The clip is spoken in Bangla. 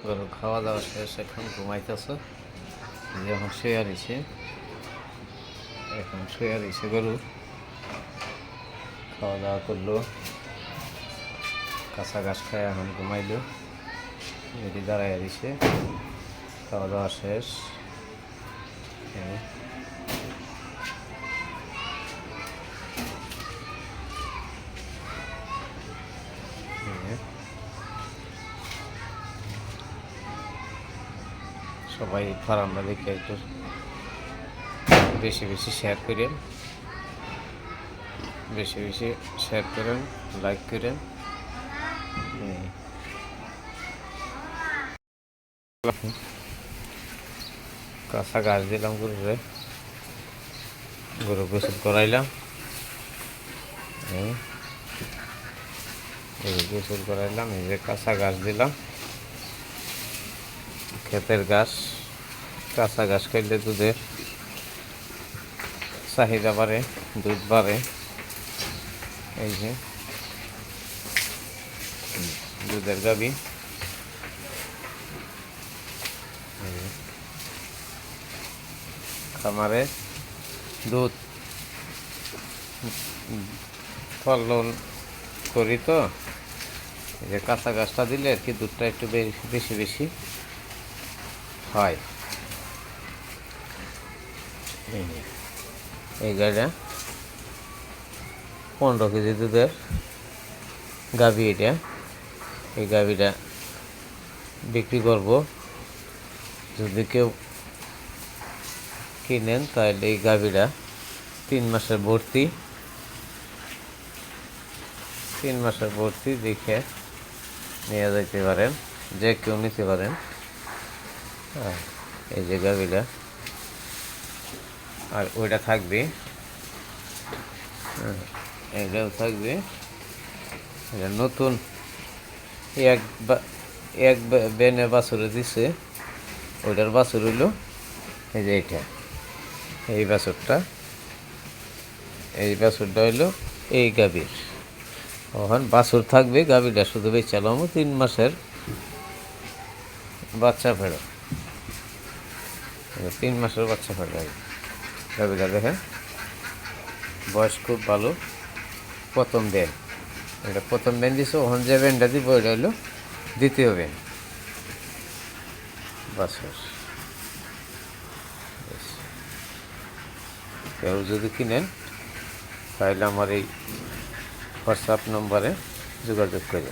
গরু খাওয়া দাওয়া শেষ, এখন ঘুমাইতেছে। যখন শুয়ে রয়েছে, এখন শুয়ে রয়েছে গরু। খাওয়া দাওয়া করলো, কাঁচা ঘাস খায় এখন ঘুমাইলো। এটি দাঁড়ায় রয়েছে, খাওয়া দাওয়া শেষ। সবাই ফার্মটা দেখে একটু বেশি বেশি শেয়ার করেন, বেশি বেশি শেয়ার করেন, লাইক করেন। কাঁচা ঘাস দিলাম গরুরে, গরু গোসল করাইলাম। গরু গোসল করাইলাম, এই যে কাঁচা ঘাস দিলাম, ক্ষেতের ঘাস। কাঁচা ঘাস খাইলে দুধের চাহিদা বাড়ে, দুধ বাড়ে। এই যে দুধের গাভী, খামারে দুধ ফলন করি তো, এই যে কাঁচা ঘাসটা দিলে আর কি দুধটা একটু বেশি বেশি হয়। এই গাড়িটা 15 কেজি দুধের গাভী। এটা এই গাভীটা বিক্রি করব। যদি কেউ কিনেন তাহলে এই গাভীটা 3 মাসের ভর্তি, 3 মাসের ভর্তি দেখে নিয়ে যেতে পারেন, যে কেউ নিতে পারেন। এই যে গাভীটা, আর ওইটা থাকবে, এটাও থাকবে। এটা নতুন এক বেনে বাছুরে দিছে, ওইটার বাছুর হইল এই যে এইটা, এই বাছুরটা, এই বাছুরটা হইল এই গাভীর। ওখান বাছুর থাকবে, গাভীটা শুধু বেচালাম 3 মাসের বাচ্চা ফেরো, 3 মাসের বাচ্চা ফেরো গাভীটা। দেখেন বয়স খুব ভালো, প্রথম বেন। এটা প্রথম বেন দিছে, ওখান যে বেনটা দিব ওইটা হলো দ্বিতীয় বেন বাছুর। কেউ যদি কিনেন তাহলে আমার এই হোয়াটসঅ্যাপ নম্বরে যোগাযোগ করে।